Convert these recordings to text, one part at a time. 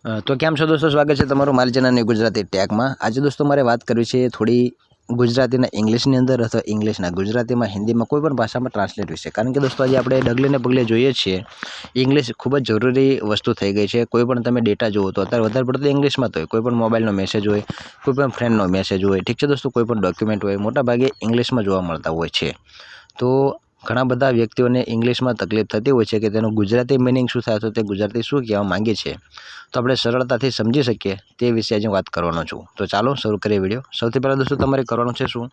તો કેમ છો दोस्तों, स्वागत है તમારું મારી ચેનલની ગુજરાતી ટેગમાં। આજે दोस्तों મારે વાત કરવી છે થોડી ગુજરાતીના ઇંગ્લિશની અંદર અથવા ઇંગ્લિશના ગુજરાતીમાં હિન્દીમાં કોઈ પણ ભાષામાં ટ્રાન્સલેટ વિશે। કારણ કે दोस्तों આજે આપણે ડગલે ને પગલે જોઈએ છીએ ઇંગ્લિશ ખૂબ જ જરૂરી વસ્તુ થઈ ગઈ છે। કોઈ પણ તમે ડેટા જુઓ તો અત્યારે વધારે પડતું ઇંગ્લિશમાં તો હોય, કોઈ પણ મોબાઈલનો મેસેજ હોય, કોઈ પણ ફ્રેન્ડનો મેસેજ હોય, ઠીક છે दोस्तों, કોઈ પણ ડોક્યુમેન્ટ હોય, મોટા ભાગે ઇંગ્લિશમાં જોવા મળતા હોય છે। તો ઘણા બધા વ્યક્તિઓને ઇંગ્લિશમાં તકલીફ થતી હોય છે કે તેનું ગુજરાતી મિનિંગ શું થાય, તો તે ગુજરાતી શું કહેવા માંગે છે, તો આપણે સરળતાથી સમજી શકીએ તે વિશે આજે વાત કરવાનો છું। તો ચાલો શરૂ કરીએ વિડીયો। સૌથી પહેલાં दोस्तों તમારે કરવાનું છે શું,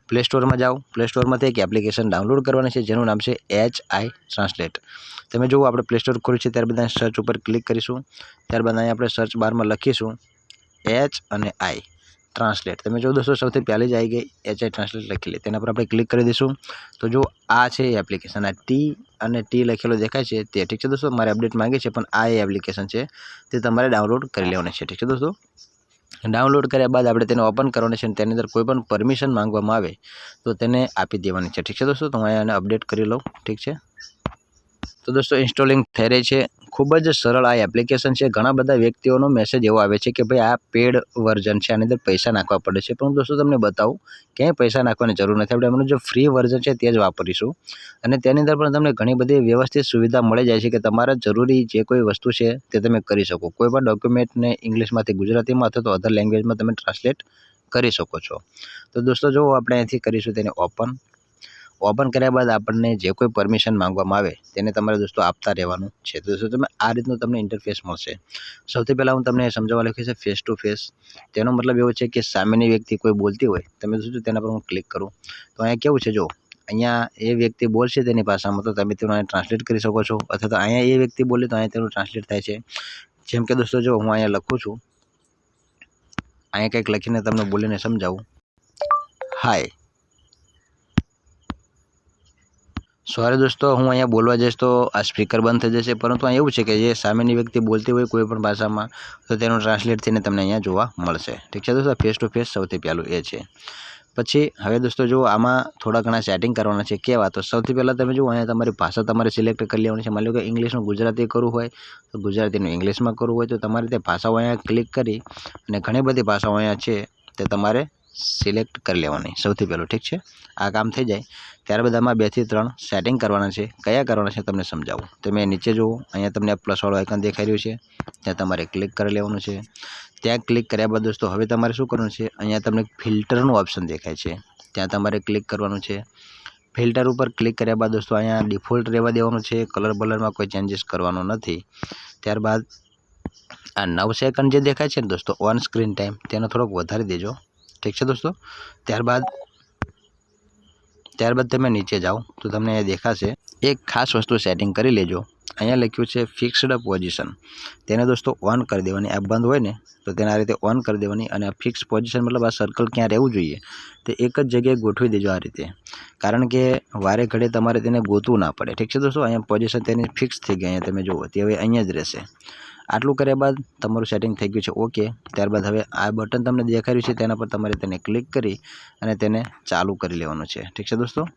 પ્લે સ્ટોરમાં જાઓ। પ્લે સ્ટોરમાંથી એક એપ્લિકેશન ડાઉનલોડ કરવાની છે જેનું નામ છે HI ટ્રાન્સલેટ। તમે જુઓ આપણે પ્લે સ્ટોર ખોલ્યું છે, ત્યારબાદ અહીં સર્ચ ઉપર ક્લિક કરીશું। ત્યારબાદ અહીં આપણે સર્ચ બારમાં લખીશું H અને I ટ્રાન્સલેટ। તમે જો दोस्तों સૌથી પહેલી જ આવી ગઈ HI ટ્રાન્સલેટ લખેલી, તેના પર આપણે ક્લિક કરી દઈશું। તો જો આ છે એપ્લિકેશન, આ ટી અને ટી લખેલો દેખાય છે તે, ઠીક છે दोस्तों, મારે અપડેટ માંગે છે પણ આ એપ્લિકેશન છે તે તમારે ડાઉનલોડ કરી લેવાની છે, ઠીક છે दोस्तों। ડાઉનલોડ કર્યા બાદ આપણે તેને ઓપન કરવાની છે અને તેની અંદર કોઈ પણ પરમિશન માંગવામાં આવે તો તેને આપી દેવાની છે, ઠીક છે दोस्तों। તો હું આને અપડેટ કરી લઉં, ઠીક છે। તો दोस्तों ઇન્સ્ટોલિંગ થઈ રહી છે। ખૂબ જ સરળ આ એપ્લિકેશન છે। ઘણા બધા વ્યક્તિઓનો મેસેજ એવો આવે છે કે ભાઈ આ પેડ વર્ઝન છે, આની અંદર પૈસા નાખવા પડે છે, પણ दोस्तों તમને બતાવું ક્યાંય પૈસા નાખવાની જરૂર નથી। આપણે એમનું જે ફ્રી વર્ઝન છે તે જ વાપરીશું અને તેની અંદર પણ તમને ઘણી બધી વ્યવસ્થિત સુવિધા મળી જાય છે કે તમારા જરૂરી જે કોઈ વસ્તુ છે તે તમે કરી શકો। કોઈ પણ ડોક્યુમેન્ટને ઇંગ્લિશમાંથી ગુજરાતીમાં અથવા તો અધર લેંગ્વેજમાં તમે ટ્રાન્સલેટ કરી શકો છો। તો दोस्तों જો આપણે અહીંથી કરીશું તેને ઓપન કર્યા બાદ આપણને જે કોઈ પરમિશન માંગવામાં આવે તેને તમારે दोस्तों આપતા રહેવાનું છે। તો दोस्तों તમે આ રીતનું તમને ઇન્ટરફેસ મળશે। સૌથી પહેલાં હું તમને સમજાવવા લખ્યું છે ફેસ ટુ ફેસ। તેનો મતલબ એવો છે કે સામેની વ્યક્તિ કોઈ બોલતી હોય, તમે दोस्तों તેના પર હું ક્લિક કરું તો અહીંયા કેવું છે, જો અહીંયા એ વ્યક્તિ બોલશે તેની ભાષામાં તો તમે તેનું ટ્રાન્સલેટ કરી શકો છો, અથવા તો અહીંયા એ વ્યક્તિ બોલે તો અહીંયા તેનું ટ્રાન્સલેટ થાય છે। જેમ કે दोस्तों જો હું અહીંયા લખું છું, અહીંયા કંઈક લખીને તમને બોલીને સમજાવું, હાય। સોરી दोस्तों હું અહીંયા બોલવા જઈશ તો આ સ્પીકર બંધ થઈ જશે, પરંતુ અહીંયા એવું છે કે જે સામેની વ્યક્તિ બોલતી હોય કોઈ પણ ભાષામાં તો તેનું ટ્રાન્સલેટ થઈને તમને અહીંયા જોવા મળશે, ઠીક છે दोस्तों। ફેસ ટુ ફેસ સૌથી પહેલું એ છે। પછી હવે दोस्तों જો આમાં થોડા ઘણા સેટિંગ કરવાના છે। કેવા, તો સૌથી પહેલાં તમે જુઓ અહીંયા તમારી ભાષા તમારે સિલેક્ટ કરી લેવાની છે। માની લો કે ઇંગ્લિશનું ગુજરાતી કરવું હોય તો ગુજરાતીનું ઇંગ્લિશમાં કરવું હોય તો તમારે તે ભાષાઓ અહીંયા ક્લિક કરી અને ઘણી બધી ભાષાઓ અહીંયા છે તે તમારે સિલેક્ટ કરી લેવાની સૌથી પહેલું, ઠીક છે। આ કામ થઈ જાય ત્યારબાદ આમાં 2 થી 3 સેટિંગ કરવાના છે। કયા કરવાના છે તમને સમજાવું। તમે નીચે જુઓ, અહીંયા તમને પ્લસવાળું આઇકન દેખાઈ રહ્યું છે, ત્યાં તમારે ક્લિક કરી લેવાનું છે। ત્યાં ક્લિક કર્યા બાદ दोस्तों હવે તમારે શું કરવાનું છે, અહીંયા તમને ફિલ્ટરનું ઓપ્શન દેખાય છે, ત્યાં તમારે ક્લિક કરવાનું છે। ફિલ્ટર ઉપર ક્લિક કર્યા બાદ दोस्तों અહીંયા ડિફોલ્ટ રહેવા દેવાનું છે, કલર બલરમાં કોઈ ચેન્જીસ કરવાનો નથી। ત્યારબાદ આ 9 સેકન્ડ જે દેખાય છે ને दोस्तों ઓન સ્ક્રીન ટાઈમ, તેનો થોડોક વધારી દેજો, ઠીક છે दोस्तों। ત્યારબાદ તમે નીચે જાઓ તો તમને અહીંયા દેખાશે એક ખાસ વસ્તુ સેટિંગ કરી લેજો। અહીંયા લખ્યું છે ફિક્સ્ડ પોઝિશન, તેને दोस्तों ઓન કરી દેવાની। આ બંધ હોય ને તો તેને આ રીતે ઓન કરી દેવાની અને આ ફિક્સ પોઝિશન મતલબ આ સર્કલ ક્યાં રહેવું જોઈએ તે એક જ જગ્યાએ ગોઠવી દેજો આ રીતે, કારણ કે વારે ઘડે તમારે તેને ગોતવું ના પડે, ઠીક છે दोस्तों। અહીંયા પોઝિશન તેની ફિક્સ થઈ ગઈ, અહીંયા તમે જુઓ તે હવે અહીંયા જ રહેશે। આટલું કર્યા બાદ તમારું સેટિંગ થઈ ગયું છે ઓકે। ત્યારબાદ હવે આ બટન તમને દેખાઈ રહ્યું છે તેના પર તમારે તેને ક્લિક કરી અને તેને ચાલુ કરી લેવાનું છે, ઠીક છે दोस्तों।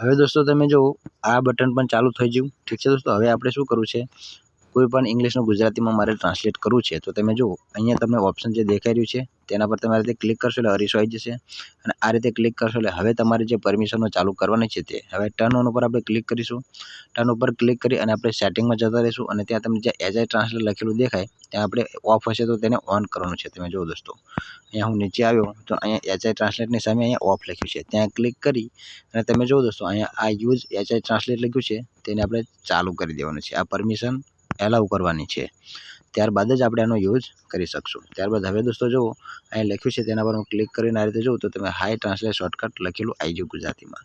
હવે दोस्तों તમે જો આ બટન પણ ચાલુ થઈ ગયું, ઠીક છે दोस्तों। હવે આપણે શું કરવું છે, કોઈ પણ ઇંગ્લિશનું ગુજરાતીમાં મારે ટ્રાન્સલેટ કરવું છે તો તમે જુઓ અહીંયા તમને ઓપ્શન જે દેખાઈ રહ્યું છે તેના પર તમે આ રીતે ક્લિક કરશો એટલે અરીસો આવી જશે અને આ રીતે ક્લિક કરશો એટલે હવે તમારે જે પરમિશનો ચાલુ કરવાની છે તે હવે ટર્ન ઓન ઉપર આપણે ક્લિક કરીશું। ટર્ન ઉપર ક્લિક કરી અને આપણે સેટિંગમાં જતા રહીશું અને ત્યાં તમને જે HI ટ્રાન્સલેટ લખેલું દેખાય ત્યાં આપણે ઓફ હશે તો તેને ઓન કરવાનું છે। તમે જુઓ दोस्तों અહીંયા હું નીચે આવ્યો તો અહીંયા HI ટ્રાન્સલેટની સામે અહીંયા ઓફ લખ્યું છે, ત્યાં ક્લિક કરી અને તમે જુઓ दोस्तों અહીંયા આ યુઝ HI ટ્રાન્સલેટ લખ્યું છે તેને આપણે ચાલુ કરી દેવાનું છે। આ પરમિશન એલાઉ કરવાની છે, ત્યારબાદ જ આપણે આનો યુઝ કરી શકશું। ત્યારબાદ હવે दोस्तों જુઓ અહીં લખ્યું છે તેના પર હું ક્લિક કરીને આ રીતે જોઉં તો તમે હાઈ ટ્રાન્સલેટ શોર્ટકટ લખેલું આવી ગયું ગુજરાતીમાં।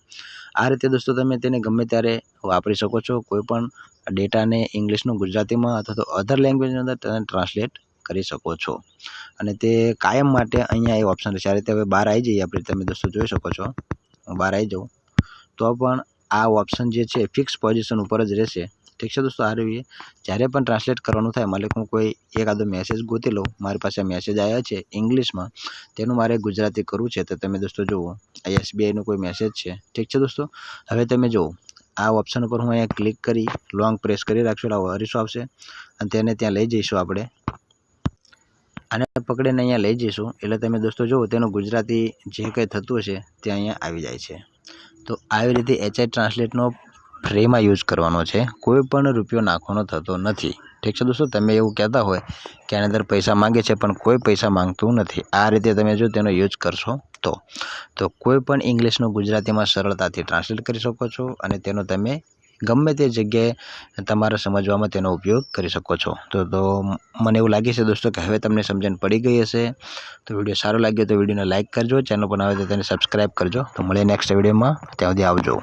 આ રીતે दोस्तों તમે તેને ગમે ત્યારે વાપરી શકો છો, કોઈ પણ ડેટાને ઇંગ્લિશનું ગુજરાતીમાં અથવા તો અધર લેંગ્વેજની અંદર તમે ટ્રાન્સલેટ કરી શકો છો અને તે કાયમ માટે અહીંયા એ ઓપ્શન રહેશે। આ રીતે હવે બહાર આવી જઈએ આપણે, તમે दोस्तों જોઈ શકો છો, હું બહાર આવી જાઉં તો પણ આ ઓપ્શન જે છે ફિક્સ પોઝિશન ઉપર જ રહેશે, ઠીક છે दोस्तों। આ રીતે જ્યારે પણ ટ્રાન્સલેટ કરવાનું થાય, મારે હું કોઈ એકાદો મેસેજ ગોતી લઉં, મારી પાસે મેસેજ આવ્યા છે ઇંગ્લિશમાં, તેનું મારે ગુજરાતી કરવું છે તો તમે दोस्तों જુઓ આ SBIનો કોઈ મેસેજ છે, ઠીક છે दोस्तों। હવે તમે જુઓ આ ઓપ્શન ઉપર હું અહીંયા ક્લિક કરી લોંગ પ્રેસ કરી રાખશું એટલે અરીસો આવશે અને તેને ત્યાં લઈ જઈશું આપણે આને પકડીને અહીંયા લઈ જઈશું એટલે તમે દોસ્તો જુઓ તેનું ગુજરાતી જે કંઈ થતું હશે તે અહીંયા આવી જાય છે। તો આવી રીતે HI ટ્રાન્સલેટનો ફ્રીમાં યુઝ કરવાનો છે, કોઈ પણ રૂપિયો નાખવાનો થતો નથી। ઠીક છે દોસ્તો, તમે એવું કહેતા હોય કે આની અંદર પૈસા માંગે છે પણ કોઈ પૈસા માંગતું નથી, આ રીતે તમે જો તેનો યુઝ કરશો તો કોઈ પણ ઇંગ્લિશનું ગુજરાતીમાં સરળતાથી ટ્રાન્સલેટ કરી શકો છો અને તેનો તમે ગમે તે જગ્યાએ તમારા સમજવામાં તેનો ઉપયોગ કરી શકો છો। તો મને એવું લાગે છે દોસ્તો કે હવે તમને સમજણ પડી ગઈ હશે। તો વિડીયો સારો લાગ્યો તો વિડીયોને લાઇક કરજો, ચેનલ પર આવે તો તેને સબસ્ક્રાઈબ કરજો। તો મળીએ નેક્સ્ટ વિડીયોમાં, ત્યાં સુધી આવજો।